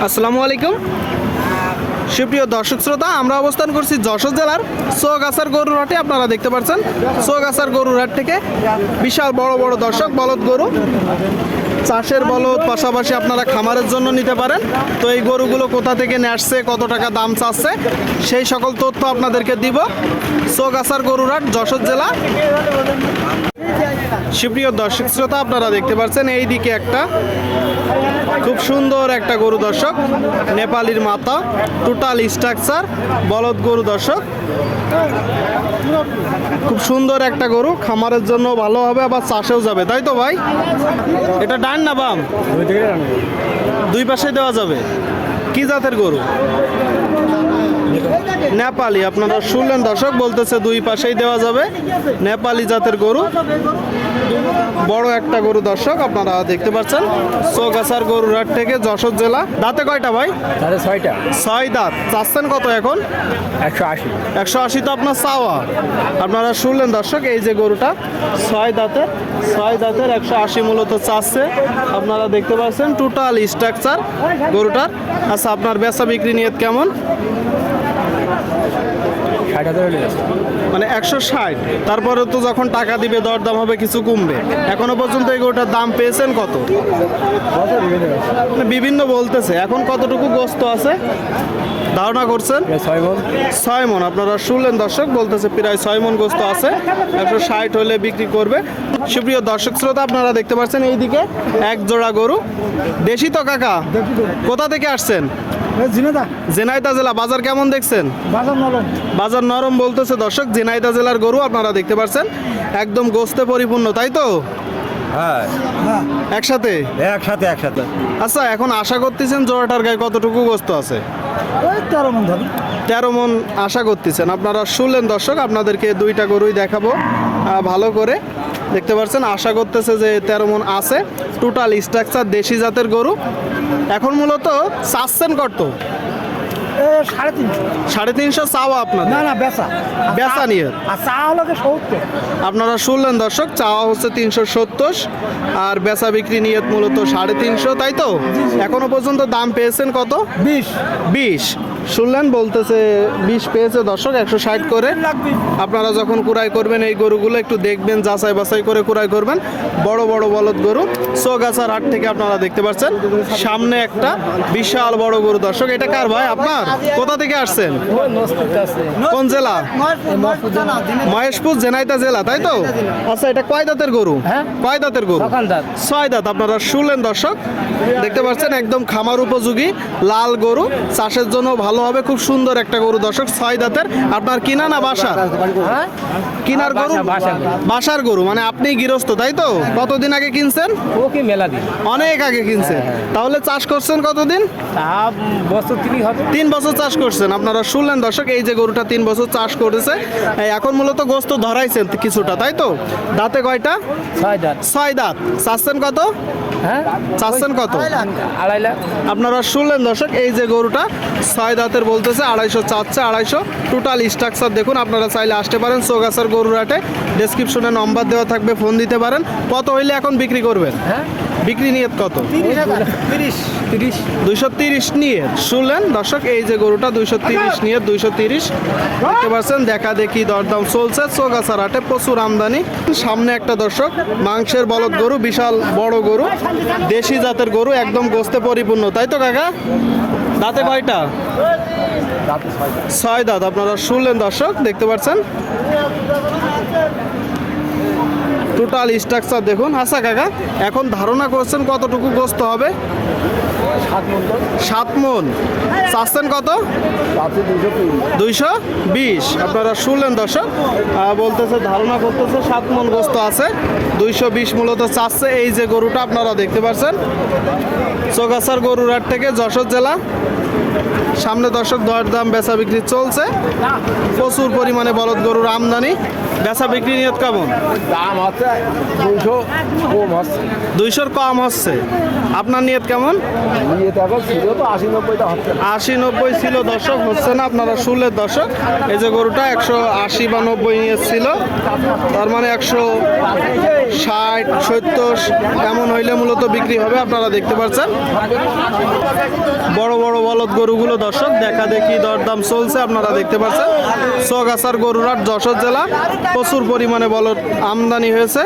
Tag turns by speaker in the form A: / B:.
A: আসসালামু আলাইকুম সুপ্রিয় দর্শক শ্রোতা, আমরা অবস্থান করছি যশোর জেলার চৌগাছার গরুর হাটে। আপনারা দেখতে পাচ্ছেন চৌগাছার গরুর হাট থেকে বিশাল বড় বড় দর্শক বলদ গরু, চাষের বলদ, পাশাপাশি আপনারা খামারের জন্য নিতে পারেন। তো এই গরুগুলো কোথা থেকে নিয়ে আসছে, কত টাকা দাম চাচ্ছে, সেই সকল তথ্য আপনাদেরকে দিব। চৌগাছার গরুর হাট, যশোর জেলা। সুপ্রিয় দর্শক শ্রোতা, আপনারা দেখতে পাচ্ছেন এই দিকে একটা খুব সুন্দর একটা গরু দর্শক, নেপালির মাথা, টোটাল স্ট্রাকচার বলদ গরু দর্শক। খুব সুন্দর একটা গরু, খামারের জন্য ভালো হবে, আবার চাষেও যাবে, তাই তো ভাই? এটা ডান না বাম? দুই পাশে দেওয়া যাবে। কি জাতের গরু? নেপালি। আপনারা শুনলেন দর্শক, বলতেছে দুই পাশেই দেওয়া যাবে, নেপালি জাতের গরু। বড় একটা গরু দর্শক, আপনারা দেখতে পাচ্ছেন চৌগাছার গরুর হাট থেকে যশোর জেলা। দাঁতে কয়টা ভাই?
B: দাঁতে 6টা।
A: 6 দাঁত। চাচ্ছেন কত এখন?
B: 180।
A: 180 তো আপনার চাওয়া। আপনারা শুনলেন দর্শক, এই যে গরুটা 6 দাঁতের, 180 মূলত চাচ্ছে। আপনারা দেখতে পাচ্ছেন টোটাল স্ট্রাকচার গরুটার। আচ্ছা, আপনার বেচা বিক্রি নিয়ত কেমন?
B: 60,000
A: মানে 160। তারপরে তো যখন টাকা দিবে দরদাম হবে, কিছু কমবে। এখনো পর্যন্ত এই গরুটার দাম পেয়েছেন কত? মানে বিভিন্ন বলতেছে। এখন কতটুকু গোস্ত আছে ধারণা করছেন?
B: 6 মণ।
A: 6 মণ। আপনারা শুনলেন দর্শক, বলতেছে প্রায় 6 মণ গোস্ত আছে, 160 হলে বিক্রি করবে। সুপ্রিয় দর্শক শ্রোতা, আপনারা দেখতে পাচ্ছেন এইদিকে এক জোড়া গরু। দেশি তো কাকা? কোথা থেকে আসছেন? ঝিনাইদহ জেলা। বাজার কেমন দেখছেন? বাজার নরম বলতেছে দর্শক। ঝিনাইদহ জেলার গরু আপনারা দেখতে পাচ্ছেন, একদম গোস্তে পরিপূর্ণ, তাই তো?
B: হ্যাঁ,
A: একসাথে। আচ্ছা, এখন আশা করতেছেন জোড়াটার গায়ে কতটুকু গোস্ত আছে? 13 মণ আশা করতেছেন। আপনারা শুনলেন দর্শক, আপনাদেরকে দুইটা গরুই দেখাবো ভালো করে। দেখতে পাচ্ছেন আশা করতেছে যে 13 মণ আছে। টোটাল স্ট্রাকচার দেশি জাতের গরু। এখন মূলত চাচ্ছেন কত? 350 চাওয়া আপনার?
C: না
A: বেচা নিয়ে। আপনারা শুনলেন দর্শক, চাওয়া হচ্ছে 370 আর বেচা বিক্রি নিয়ত মূলত 350, তাই তো? এখনো পর্যন্ত দাম পেয়েছেন কত? 20। শুনলেন, বলতেছে 20 পেয়েছে দর্শক, 160 করে। আপনারা যখন কুড়াই করবেন এই গরুগুলো একটু দেখবেন, যাচাই বাছাই করে কুড়াই করবেন। বড় বড় বলদ গরু চৌগাছার হাট থেকে আপনারা দেখতে পাচ্ছেন। সামনে একটা বিশাল বড় গরু দর্শক। এটা কার ভাই আপনার? কোথা থেকে আসছেন? কোন জেলা? মহেশপুর, ঝিনাইদহ জেলা, তাই তো? আচ্ছা, এটা কয় দাঁতের গরু? কয় দাঁতের গরু? 6 দাঁত। আপনারা শুনলেন দর্শক, দেখতে পাচ্ছেন একদম খামার উপযোগী লাল গরু, চাষের জন্য ভালো হবে। খুব সুন্দর একটা গরু দর্শক, 6 দাঁতের। আপনার কিনা না বাসার? কিনার গরু? বাসার গরু। মানে আপনি গৃহস্থ, তাই তো? কতদিন আগে কিনছেন?
B: ওকে মেলা দিন,
A: অনেক আগে কিনছেন। তাহলে চাষ করছেন কতদিন?
B: বছর 3 হবে।
A: 3 বছর চাষ করছেন। আপনারা শুনলেন দর্শক, এই যে গরুটা 3 বছর চাষ করেছে। এখন মূলত গোস্ত ধরাইছেন কিছুটা, তাই তো? দাঁতে কয়টা?
B: 6 দাঁত।
A: 6 দাঁত। চাচ্ছেন কত? চাচ্ছেন কত?
B: 2.5 লাখ।
A: আপনারা শুনলেন দর্শক, এই যে গরুটা 6 দাঁতের বলতেছে 250 চাচ্ছে। 250 টোটাল স্ট্রাকচার দেখুন। আপনারা চাইলে আসতে পারেন চৌগাছার গরুর হাটে। ডেসক্রিপশনে নম্বর দেওয়া থাকবে, ফোন দিতে পারেন। কত হইলে এখন বিক্রি করবেন? বিক্রি নিয়ত কত? 230 নিয়ে। শুনলেন দর্শক, এই যে গরুটা 230 নিয়ে, 230 দেখতে পাচ্ছেন। দেখা দেখি দরদাম চলছে চৌগাছার হাটে, প্রচুর আমদানি। সামনে একটা দর্শক মাংসের বলদ গরু, বিশাল বড় গরু, দেশি জাতের গরু, একদম গোস্তে পরিপূর্ণ, তাই তো কাকা? দাঁতে কয়টা? 6 দাঁত। আপনারা শুনলেন দর্শক, দেখতে পাচ্ছেন টোটাল স্ট্রাকচার দেখুন। আচ্ছা কাকা, এখন ধারণা করছেন কতটুকু গোস্ত হবে? 7 মণ। চাচ্ছেন কত? 220। আপনারা শুনলেন দর্শক, বলতেছে ধারণা করতেছে 7 মণ গোস্ত আছে, 220 মূলত চাচ্ছে। এই যে গরুটা আপনারা দেখতে পাচ্ছেন, চৌগাছার গরুর হাট থেকে যশোর জেলা। সামনে দর্শক দরদাম বেচা বিক্রি চলছে, প্রচুর পরিমাণে বলদ গরুর আমদানি। বেচা বিক্রি নিয়ত কেমন?
B: দাম হচ্ছে 200 কম হচ্ছে।
A: 200-র কম হচ্ছে। আপনার নিয়ত কেমন?
B: নিয়ে দেখো ছিল তো 80-90টা হচ্ছে।
A: 80-90 ছিল দর্শক, হচ্ছে না। আপনারা শুনলেন দর্শক, এই যে গরুটা 180 বা 90 নিয়ে ছিল, তার মানে 160-70 এমন হইলে মূলত বিক্রি হবে। আপনারা দেখতে পাচ্ছেন বড় বড় বলদ গরুগুলো দর্শক দেখা দেখি দরদাম চলছে। আপনারা দেখতে পাচ্ছেন চৌগাছার গরুরহাট, যশোর জেলা। প্রচুর পরিমাণে বলদ আমদানি হয়েছে।